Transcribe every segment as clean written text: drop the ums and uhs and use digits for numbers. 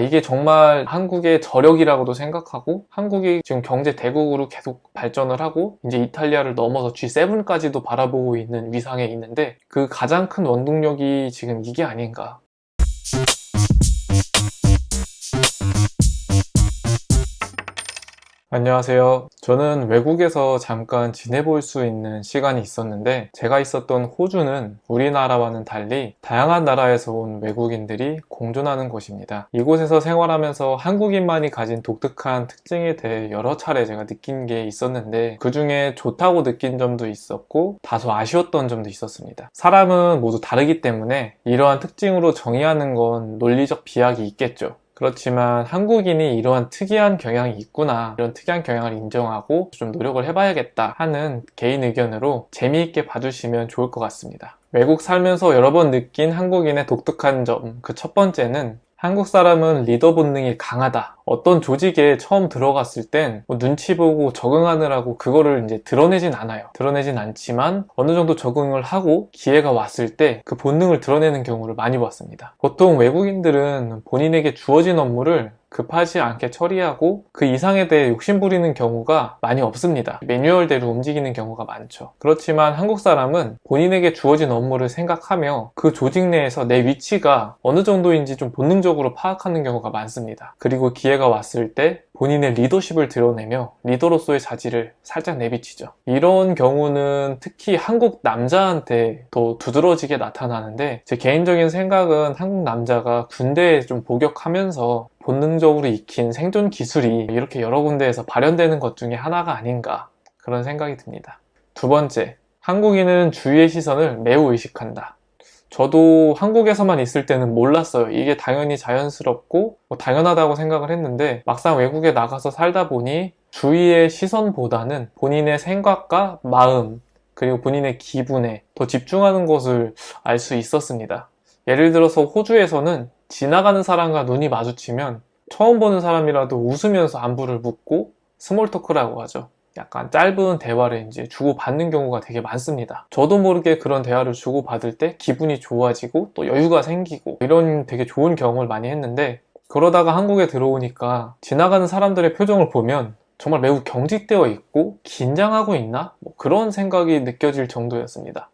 이게 정말 한국의 저력이라고도 생각하고 한국이 지금 경제 대국으로 계속 발전을 하고 이제 이탈리아를 넘어서 G7까지도 바라보고 있는 위상에 있는데 그 가장 큰 원동력이 지금 이게 아닌가. 안녕하세요. 저는 외국에서 잠깐 지내볼 수 있는 시간이 있었는데 제가 있었던 호주는 우리나라와는 달리 다양한 나라에서 온 외국인들이 공존하는 곳입니다. 이곳에서 생활하면서 한국인만이 가진 독특한 특징에 대해 여러 차례 제가 느낀 게 있었는데 그 중에 좋다고 느낀 점도 있었고 다소 아쉬웠던 점도 있었습니다. 사람은 모두 다르기 때문에 이러한 특징으로 정의하는 건 논리적 비약이 있겠죠. 그렇지만 한국인이 이러한 특이한 경향이 있구나, 이런 특이한 경향을 인정하고 좀 노력을 해봐야겠다 하는 개인 의견으로 재미있게 봐주시면 좋을 것 같습니다. 외국 살면서 여러 번 느낀 한국인의 독특한 점, 그 첫 번째는 한국 사람은 리더 본능이 강하다. 어떤 조직에 처음 들어갔을 땐 눈치 보고 적응하느라고 그거를 이제 드러내진 않아요. 드러내진 않지만 어느 정도 적응을 하고 기회가 왔을 때 그 본능을 드러내는 경우를 많이 봤습니다. 보통 외국인들은 본인에게 주어진 업무를 급하지 않게 처리하고 그 이상에 대해 욕심부리는 경우가 많이 없습니다. 매뉴얼대로 움직이는 경우가 많죠. 그렇지만 한국 사람은 본인에게 주어진 업무를 생각하며 그 조직 내에서 내 위치가 어느 정도인지 좀 본능적으로 파악하는 경우가 많습니다. 그리고 기회가 왔을 때 본인의 리더십을 드러내며 리더로서의 자질을 살짝 내비치죠. 이런 경우는 특히 한국 남자한테 더 두드러지게 나타나는데 제 개인적인 생각은 한국 남자가 군대에 좀 복역하면서 본능적으로 익힌 생존 기술이 이렇게 여러 군데에서 발현되는 것 중에 하나가 아닌가, 그런 생각이 듭니다. 두 번째, 한국인은 주위의 시선을 매우 의식한다. 저도 한국에서만 있을 때는 몰랐어요. 이게 당연히 자연스럽고 당연하다고 생각을 했는데 막상 외국에 나가서 살다 보니 주위의 시선보다는 본인의 생각과 마음 그리고 본인의 기분에 더 집중하는 것을 알 수 있었습니다. 예를 들어서 호주에서는 지나가는 사람과 눈이 마주치면 처음 보는 사람이라도 웃으면서 안부를 묻고 스몰 토크라고 하죠. 약간 짧은 대화를 이제 주고받는 경우가 되게 많습니다. 저도 모르게 그런 대화를 주고받을 때 기분이 좋아지고 또 여유가 생기고 이런 되게 좋은 경험을 많이 했는데 그러다가 한국에 들어오니까 지나가는 사람들의 표정을 보면 정말 매우 경직되어 있고 긴장하고 있나? 그런 생각이 느껴질 정도였습니다.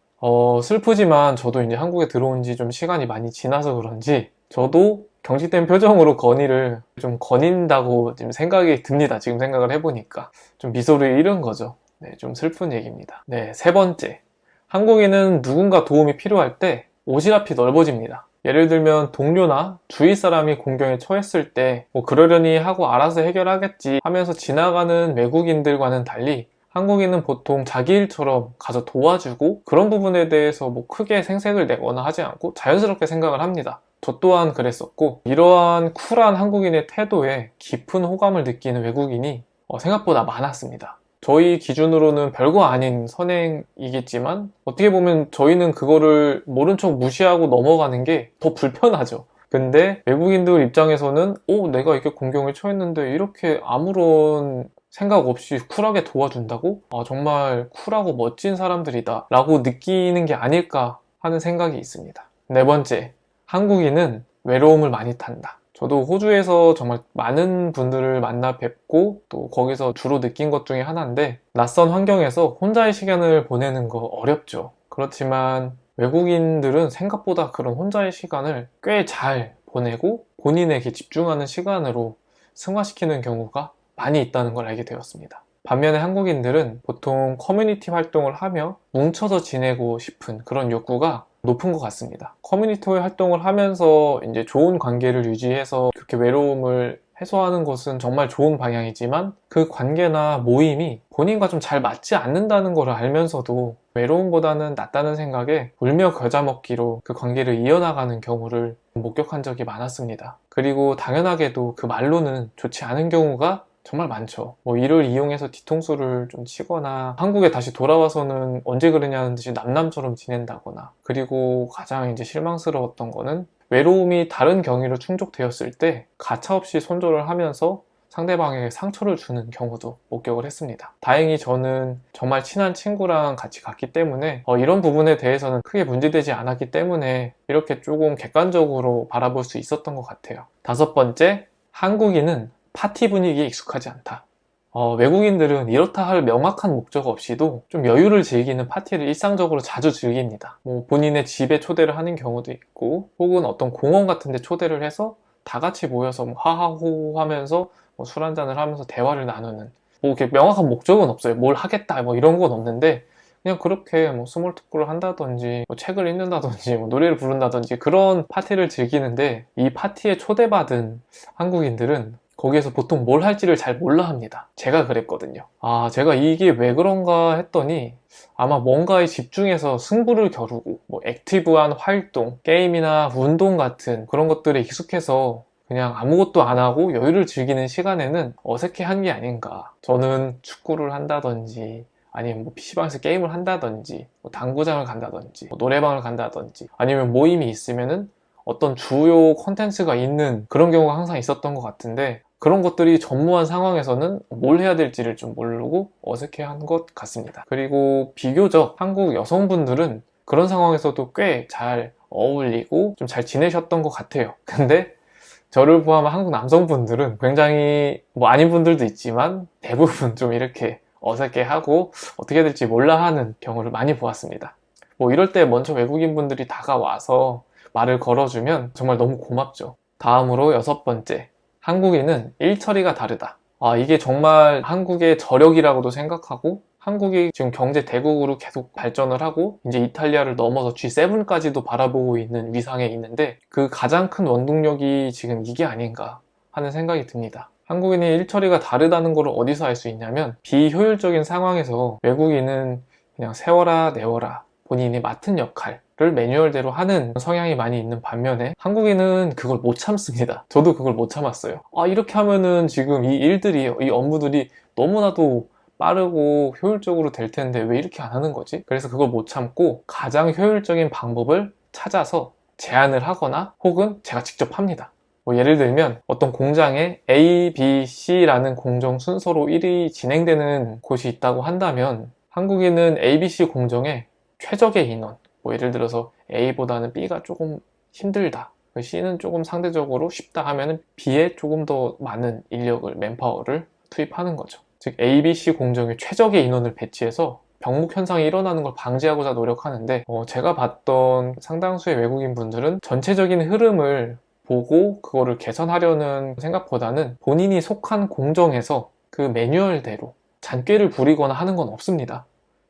슬프지만 저도 이제 한국에 들어온 지 좀 시간이 많이 지나서 그런지 저도 경직된 표정으로 건의를 좀 거닌다고 지금 생각이 듭니다. 지금 생각을 해보니까 좀 미소를 잃은 거죠. 네, 좀 슬픈 얘기입니다. 네, 세 번째, 한국인은 누군가 도움이 필요할 때 오지랖이 넓어집니다. 예를 들면 동료나 주위 사람이 공경에 처했을 때 그러려니 하고 알아서 해결하겠지 하면서 지나가는 외국인들과는 달리 한국인은 보통 자기 일처럼 가서 도와주고 그런 부분에 대해서 크게 생색을 내거나 하지 않고 자연스럽게 생각을 합니다. 저 또한 그랬었고 이러한 쿨한 한국인의 태도에 깊은 호감을 느끼는 외국인이 생각보다 많았습니다. 저희 기준으로는 별거 아닌 선행이겠지만 어떻게 보면 저희는 그거를 모른 척 무시하고 넘어가는 게 더 불편하죠. 근데 외국인들 입장에서는 내가 이렇게 공경에 처했는데 이렇게 아무런 생각 없이 쿨하게 도와준다고? 정말 쿨하고 멋진 사람들이다 라고 느끼는 게 아닐까 하는 생각이 있습니다. 네 번째, 한국인은 외로움을 많이 탄다. 저도 호주에서 정말 많은 분들을 만나 뵙고 또 거기서 주로 느낀 것 중에 하나인데 낯선 환경에서 혼자의 시간을 보내는 거 어렵죠. 그렇지만 외국인들은 생각보다 그런 혼자의 시간을 꽤 잘 보내고 본인에게 집중하는 시간으로 승화시키는 경우가 많이 있다는 걸 알게 되었습니다. 반면에 한국인들은 보통 커뮤니티 활동을 하며 뭉쳐서 지내고 싶은 그런 욕구가 높은 것 같습니다. 커뮤니티 활동을 하면서 이제 좋은 관계를 유지해서 그렇게 외로움을 해소하는 것은 정말 좋은 방향이지만 그 관계나 모임이 본인과 좀 잘 맞지 않는다는 걸 알면서도 외로움보다는 낫다는 생각에 울며 겨자 먹기로 그 관계를 이어나가는 경우를 목격한 적이 많았습니다. 그리고 당연하게도 그 말로는 좋지 않은 경우가 정말 많죠. 이를 이용해서 뒤통수를 좀 치거나 한국에 다시 돌아와서는 언제 그러냐는 듯이 남남처럼 지낸다거나, 그리고 가장 이제 실망스러웠던 거는 외로움이 다른 경위로 충족되었을 때 가차없이 손절을 하면서 상대방에게 상처를 주는 경우도 목격을 했습니다. 다행히 저는 정말 친한 친구랑 같이 갔기 때문에 이런 부분에 대해서는 크게 문제되지 않았기 때문에 이렇게 조금 객관적으로 바라볼 수 있었던 것 같아요. 다섯 번째, 한국인은 파티 분위기에 익숙하지 않다. 외국인들은 이렇다 할 명확한 목적 없이도 좀 여유를 즐기는 파티를 일상적으로 자주 즐깁니다. 본인의 집에 초대를 하는 경우도 있고, 혹은 어떤 공원 같은 데 초대를 해서 다 같이 모여서 하하호 하면서 술 한잔을 하면서 대화를 나누는, 이렇게 명확한 목적은 없어요. 뭘 하겠다 이런 건 없는데, 그냥 그렇게 스몰 토크를 한다든지 책을 읽는다든지 노래를 부른다든지 그런 파티를 즐기는데, 이 파티에 초대받은 한국인들은 거기에서 보통 뭘 할지를 잘 몰라 합니다. 제가 그랬거든요. 제가 이게 왜 그런가 했더니 아마 뭔가에 집중해서 승부를 겨루고 액티브한 활동, 게임이나 운동 같은 그런 것들에 익숙해서 그냥 아무것도 안 하고 여유를 즐기는 시간에는 어색해한 게 아닌가. 저는 축구를 한다든지 아니면 PC방에서 게임을 한다든지 당구장을 간다든지 노래방을 간다든지 아니면 모임이 있으면은 어떤 주요 콘텐츠가 있는 그런 경우가 항상 있었던 것 같은데, 그런 것들이 전무한 상황에서는 뭘 해야 될지를 좀 모르고 어색해한 것 같습니다. 그리고 비교적 한국 여성분들은 그런 상황에서도 꽤 잘 어울리고 좀 잘 지내셨던 것 같아요. 근데 저를 포함한 한국 남성분들은 굉장히 아닌 분들도 있지만 대부분 좀 이렇게 어색해하고 어떻게 해야 될지 몰라 하는 경우를 많이 보았습니다. 이럴 때 먼저 외국인분들이 다가와서 말을 걸어주면 정말 너무 고맙죠. 다음으로 여섯 번째, 한국인은 일 처리가 다르다. 이게 정말 한국의 저력이라고도 생각하고, 한국이 지금 경제 대국으로 계속 발전을 하고 이제 이탈리아를 넘어서 G7까지도 바라보고 있는 위상에 있는데, 그 가장 큰 원동력이 지금 이게 아닌가 하는 생각이 듭니다. 한국인의 일 처리가 다르다는 걸 어디서 알 수 있냐면, 비효율적인 상황에서 외국인은 그냥 세워라 내워라 본인이 맡은 역할을 매뉴얼대로 하는 성향이 많이 있는 반면에, 한국인은 그걸 못 참습니다. 저도 그걸 못 참았어요. 이렇게 하면은 지금 이 일들이, 이 업무들이 너무나도 빠르고 효율적으로 될 텐데 왜 이렇게 안 하는 거지? 그래서 그걸 못 참고 가장 효율적인 방법을 찾아서 제안을 하거나 혹은 제가 직접 합니다. 예를 들면 어떤 공장에 A, B, C라는 공정 순서로 일이 진행되는 곳이 있다고 한다면, 한국인은 A, B, C 공정에 최적의 인원, 예를 들어서 A보다는 B가 조금 힘들다, C는 조금 상대적으로 쉽다 하면 B에 조금 더 많은 인력을, 맨파워를 투입하는 거죠. 즉 A, B, C 공정에 최적의 인원을 배치해서 병목 현상이 일어나는 걸 방지하고자 노력하는데, 제가 봤던 상당수의 외국인 분들은 전체적인 흐름을 보고 그거를 개선하려는 생각보다는 본인이 속한 공정에서 그 매뉴얼대로 잔꾀를 부리거나 하는 건 없습니다.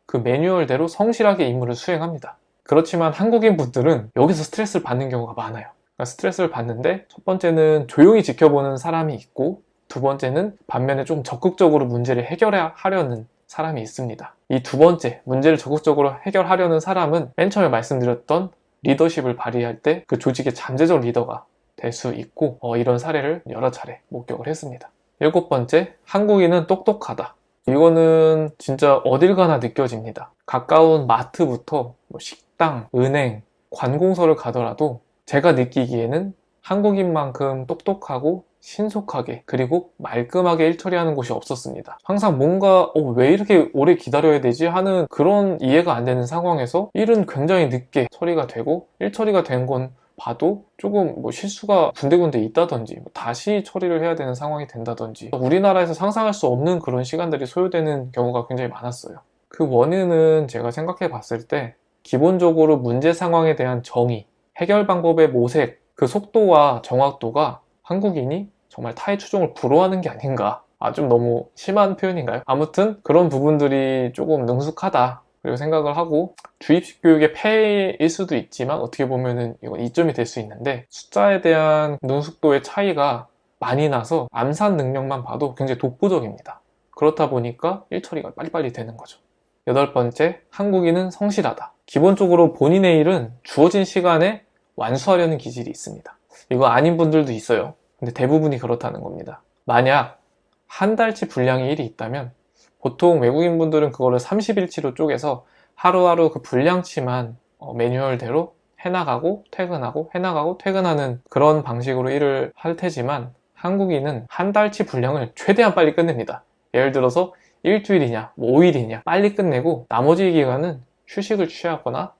그 매뉴얼대로 성실하게 임무를 수행합니다. 그렇지만 한국인 분들은 여기서 스트레스를 받는 경우가 많아요. 그러니까 스트레스를 받는데, 첫 번째는 조용히 지켜보는 사람이 있고, 두 번째는 반면에 좀 적극적으로 문제를 해결하려는 사람이 있습니다. 이 두 번째, 문제를 적극적으로 해결하려는 사람은 맨 처음에 말씀드렸던 리더십을 발휘할 때 그 조직의 잠재적 리더가 될 수 있고, 이런 사례를 여러 차례 목격을 했습니다. 일곱 번째, 한국인은 똑똑하다. 이거는 진짜 어딜 가나 느껴집니다. 가까운 마트부터 식당, 은행, 관공서를 가더라도 제가 느끼기에는 한국인만큼 똑똑하고 신속하게 그리고 말끔하게 일 처리하는 곳이 없었습니다. 항상 뭔가 왜 이렇게 오래 기다려야 되지 하는 그런 이해가 안 되는 상황에서 일은 굉장히 늦게 처리가 되고, 일 처리가 된 건 봐도 조금 실수가 군데군데 있다든지 다시 처리를 해야 되는 상황이 된다든지, 우리나라에서 상상할 수 없는 그런 시간들이 소요되는 경우가 굉장히 많았어요. 그 원인은 제가 생각해 봤을 때 기본적으로 문제 상황에 대한 정의, 해결 방법의 모색, 그 속도와 정확도가 한국인이 정말 타의 추종을 불허하는 게 아닌가. 좀 너무 심한 표현인가요? 아무튼 그런 부분들이 조금 능숙하다 그리고 생각을 하고, 주입식 교육의 폐해일 수도 있지만 어떻게 보면은 이건 이점이 될 수 있는데, 숫자에 대한 능숙도의 차이가 많이 나서 암산 능력만 봐도 굉장히 독보적입니다. 그렇다 보니까 일 처리가 빨리빨리 되는 거죠. 여덟 번째, 한국인은 성실하다. 기본적으로 본인의 일은 주어진 시간에 완수하려는 기질이 있습니다. 이거 아닌 분들도 있어요. 근데 대부분이 그렇다는 겁니다. 만약 한 달치 분량의 일이 있다면 보통 외국인분들은 그거를 30일치로 쪼개서 하루하루 그 분량치만 매뉴얼대로 해나가고 퇴근하고 해나가고 퇴근하는 그런 방식으로 일을 할 테지만, 한국인은 한 달치 분량을 최대한 빨리 끝냅니다. 예를 들어서 일주일이냐, 뭐 5일이냐 빨리 끝내고 나머지 기간은 휴식을 취하거나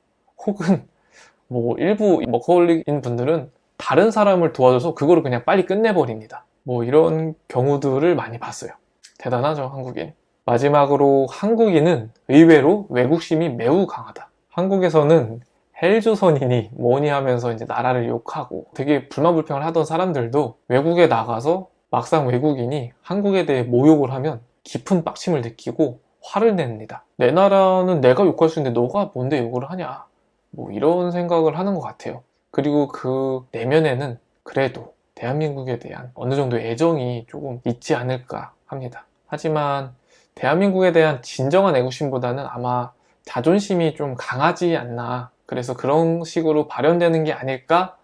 혹은 뭐 일부 워커홀릭인 분들은 다른 사람을 도와줘서 그거를 그냥 빨리 끝내버립니다. 뭐 이런 경우들을 많이 봤어요. 대단하죠, 한국인. 마지막으로 한국인은 의외로 외국심이 매우 강하다. 한국에서는 헬조선이니 뭐니 하면서 이제 나라를 욕하고 되게 불만불평을 하던 사람들도 외국에 나가서 막상 외국인이 한국에 대해 모욕을 하면 깊은 빡침을 느끼고 화를 냅니다. 내 나라는 내가 욕할 수 있는데 너가 뭔데 욕을 하냐, 뭐 이런 생각을 하는 것 같아요. 그리고 그 내면에는 그래도 대한민국에 대한 어느 정도의 애정이 조금 있지 않을까 합니다. 하지만 대한민국에 대한 진정한 애국심보다는 아마 자존심이 좀 강하지 않나, 그래서 그런 식으로 발현되는 게 아닐까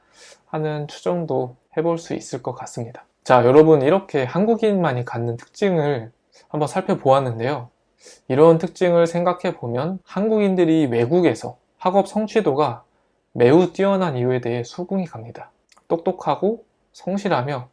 하는 추정도 해볼 수 있을 것 같습니다. 자, 여러분, 이렇게 한국인만이 갖는 특징을 한번 살펴보았는데요. 이런 특징을 생각해 보면 한국인들이 외국에서 학업 성취도가 매우 뛰어난 이유에 대해 수긍이 갑니다. 똑똑하고 성실하며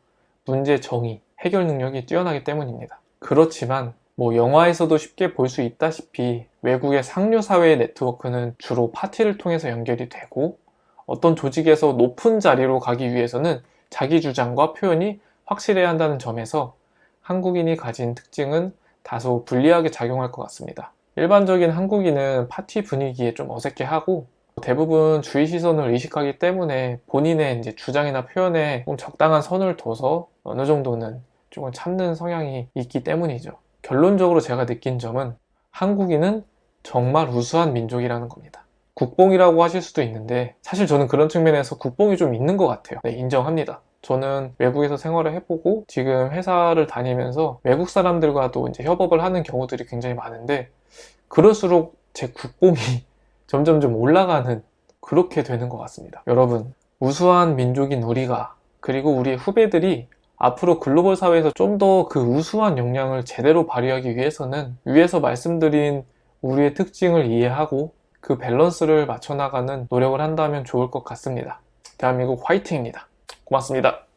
문제 정의, 해결 능력이 뛰어나기 때문입니다. 그렇지만 뭐 영화에서도 쉽게 볼 수 있다시피 외국의 상류 사회의 네트워크는 주로 파티를 통해서 연결이 되고, 어떤 조직에서 높은 자리로 가기 위해서는 자기 주장과 표현이 확실해야 한다는 점에서 한국인이 가진 특징은 다소 불리하게 작용할 것 같습니다. 일반적인 한국인은 파티 분위기에 좀 어색해하고 대부분 주의 시선을 의식하기 때문에 본인의 이제 주장이나 표현에 좀 적당한 선을 둬서 어느 정도는 조금 참는 성향이 있기 때문이죠. 결론적으로 제가 느낀 점은 한국인은 정말 우수한 민족이라는 겁니다. 국뽕이라고 하실 수도 있는데 사실 저는 그런 측면에서 국뽕이 좀 있는 것 같아요. 네, 인정합니다. 저는 외국에서 생활을 해보고 지금 회사를 다니면서 외국 사람들과도 이제 협업을 하는 경우들이 굉장히 많은데, 그럴수록 제 국뽕이 점점 좀 올라가는, 그렇게 되는 것 같습니다. 여러분, 우수한 민족인 우리가, 그리고 우리의 후배들이 앞으로 글로벌 사회에서 좀 더 그 우수한 역량을 제대로 발휘하기 위해서는 위에서 말씀드린 우리의 특징을 이해하고 그 밸런스를 맞춰나가는 노력을 한다면 좋을 것 같습니다. 대한민국 화이팅입니다. 고맙습니다.